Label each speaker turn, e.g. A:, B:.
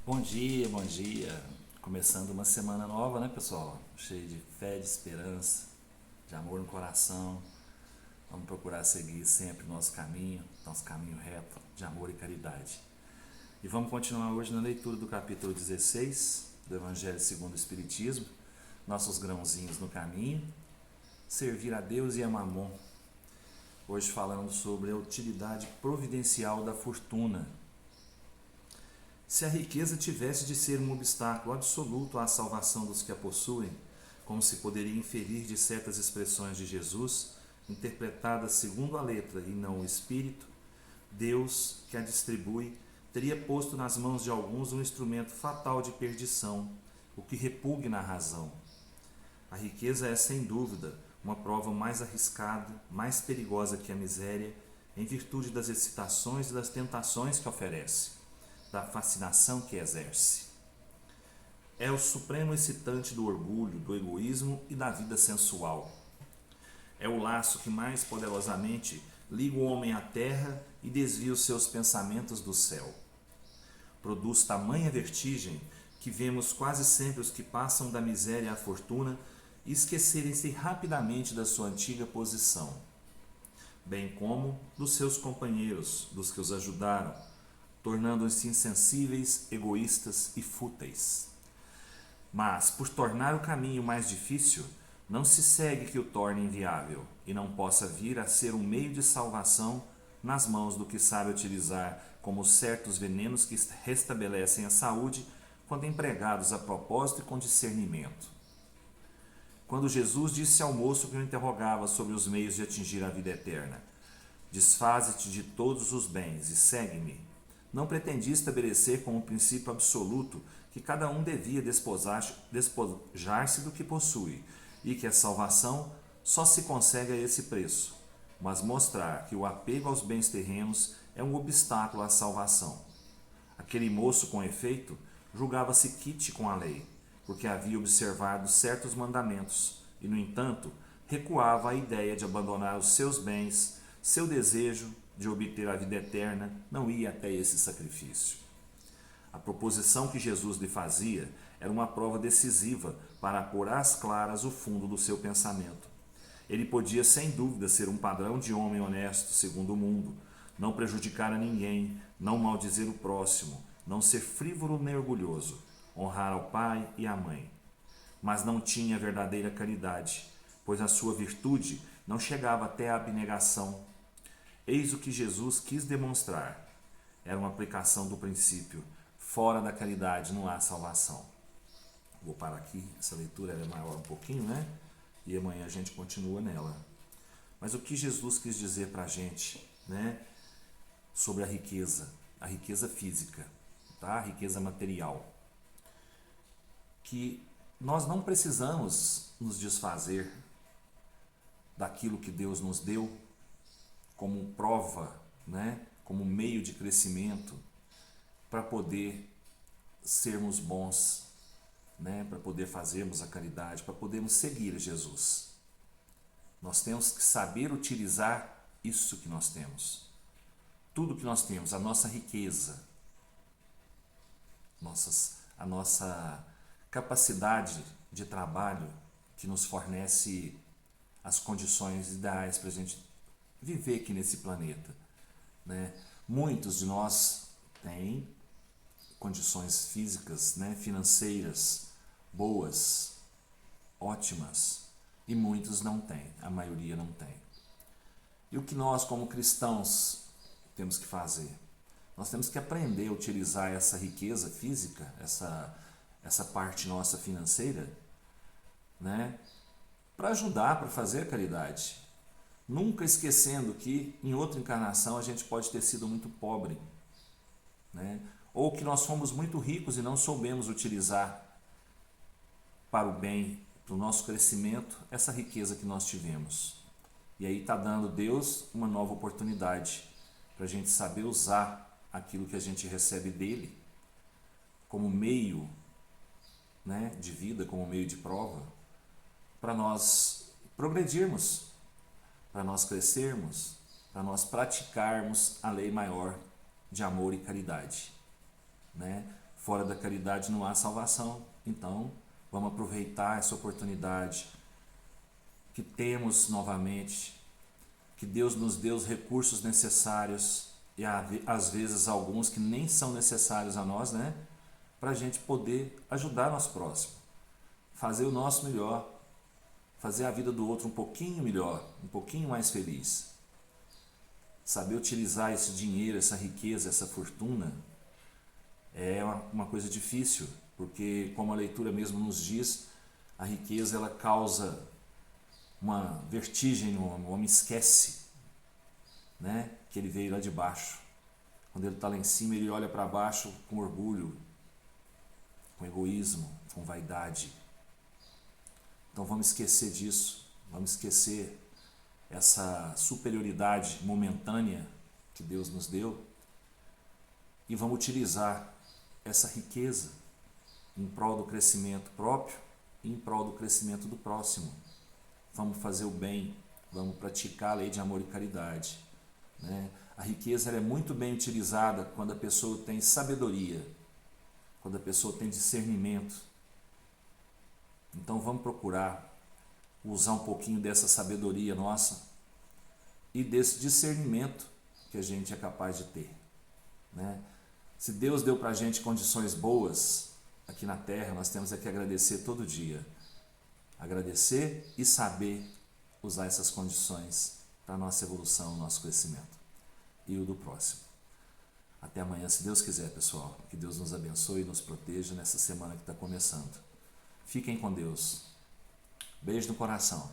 A: Bom dia, bom dia. Começando uma semana nova, né, pessoal? Cheio de fé, de esperança, de amor no coração. Vamos procurar seguir sempre nosso caminho reto de amor e caridade. E vamos continuar hoje na leitura do capítulo 16 do Evangelho segundo o Espiritismo, nossos grãozinhos no caminho, servir a Deus e a Mamon. Hoje falando sobre a utilidade providencial da fortuna. Se a riqueza tivesse de ser um obstáculo absoluto à salvação dos que a possuem, como se poderia inferir de certas expressões de Jesus, interpretadas segundo a letra e não o espírito, Deus, que a distribui, teria posto nas mãos de alguns um instrumento fatal de perdição, o que repugna a razão. A riqueza é, sem dúvida, uma prova mais arriscada, mais perigosa que a miséria, em virtude das excitações e das tentações que oferece, da fascinação que exerce. É o supremo excitante do orgulho, do egoísmo e da vida sensual. É o laço que mais poderosamente liga o homem à terra e desvia os seus pensamentos do céu. Produz tamanha vertigem que vemos quase sempre os que passam da miséria à fortuna e esquecerem-se rapidamente da sua antiga posição, bem como dos seus companheiros, dos que os ajudaram, tornando-se insensíveis, egoístas e fúteis. Mas, por tornar o caminho mais difícil, não se segue que o torne inviável e não possa vir a ser um meio de salvação nas mãos do que sabe utilizar como certos venenos que restabelecem a saúde quando empregados a propósito e com discernimento. Quando Jesus disse ao moço que o interrogava sobre os meios de atingir a vida eterna: "Desfaze-te de todos os bens e segue-me", não pretendia estabelecer como princípio absoluto que cada um devia despojar-se do que possui e que a salvação só se consegue a esse preço, mas mostrar que o apego aos bens terrenos é um obstáculo à salvação. Aquele moço, com efeito, julgava-se quite com a lei, porque havia observado certos mandamentos e, no entanto, recuava à ideia de abandonar os seus bens, seu desejo de obter a vida eterna não ia até esse sacrifício. A proposição que Jesus lhe fazia era uma prova decisiva para pôr às claras o fundo do seu pensamento. Ele podia, sem dúvida, ser um padrão de homem honesto segundo o mundo, não prejudicar a ninguém, não maldizer o próximo, não ser frívolo nem orgulhoso, honrar ao pai e à mãe. Mas não tinha verdadeira caridade, pois a sua virtude não chegava até a abnegação. Eis o que Jesus quis demonstrar. Era uma aplicação do princípio: fora da caridade não há salvação. Vou parar aqui, essa leitura é maior um pouquinho, né? E amanhã a gente continua nela. Mas o que Jesus quis dizer para a gente, né? Sobre a riqueza física, tá? A riqueza material. Que nós não precisamos nos desfazer daquilo que Deus nos deu como prova, né? Como meio de crescimento para poder sermos bons, né? Para poder fazermos a caridade, para podermos seguir Jesus. Nós temos que saber utilizar isso que nós temos. Tudo que nós temos, a nossa riqueza, a nossa capacidade de trabalho que nos fornece as condições ideais para a gente viver aqui nesse planeta, né? Muitos de nós têm condições físicas, né, financeiras boas, ótimas, e muitos não têm, a maioria não tem. E o que nós, como cristãos, temos que fazer? Nós temos que aprender a utilizar essa riqueza física, essa parte nossa financeira, né, para ajudar, para fazer a caridade. Nunca esquecendo que em outra encarnação a gente pode ter sido muito pobre, né? Ou que nós fomos muito ricos e não soubemos utilizar para o bem, para o nosso crescimento, essa riqueza que nós tivemos. E aí está dando Deus uma nova oportunidade para a gente saber usar aquilo que a gente recebe dele como meio, né, de vida, como meio de prova, para nós progredirmos, para nós crescermos, para nós praticarmos a lei maior de amor e caridade, né? Fora da caridade não há salvação. Então, vamos aproveitar essa oportunidade que temos novamente, que Deus nos deu os recursos necessários, e às vezes alguns que nem são necessários a nós, né? Para a gente poder ajudar nosso próximo, fazer o nosso melhor, fazer a vida do outro um pouquinho melhor, um pouquinho mais feliz. Saber utilizar esse dinheiro, essa riqueza, essa fortuna é uma coisa difícil, porque como a leitura mesmo nos diz, a riqueza ela causa uma vertigem no homem. O homem esquece, né, que ele veio lá de baixo. Quando ele está lá em cima, ele olha para baixo com orgulho, com egoísmo, com vaidade. Então vamos esquecer disso, vamos esquecer essa superioridade momentânea que Deus nos deu e vamos utilizar essa riqueza em prol do crescimento próprio e em prol do crescimento do próximo. Vamos fazer o bem, vamos praticar a lei de amor e caridade, né? A riqueza ela é muito bem utilizada quando a pessoa tem sabedoria, quando a pessoa tem discernimento. Então vamos procurar usar um pouquinho dessa sabedoria nossa e desse discernimento que a gente é capaz de ter, né? Se Deus deu para a gente condições boas aqui na Terra, nós temos que agradecer todo dia. Agradecer e saber usar essas condições para a nossa evolução, o nosso crescimento e o do próximo. Até amanhã, se Deus quiser, pessoal. Que Deus nos abençoe e nos proteja nessa semana que está começando. Fiquem com Deus. Beijo no coração.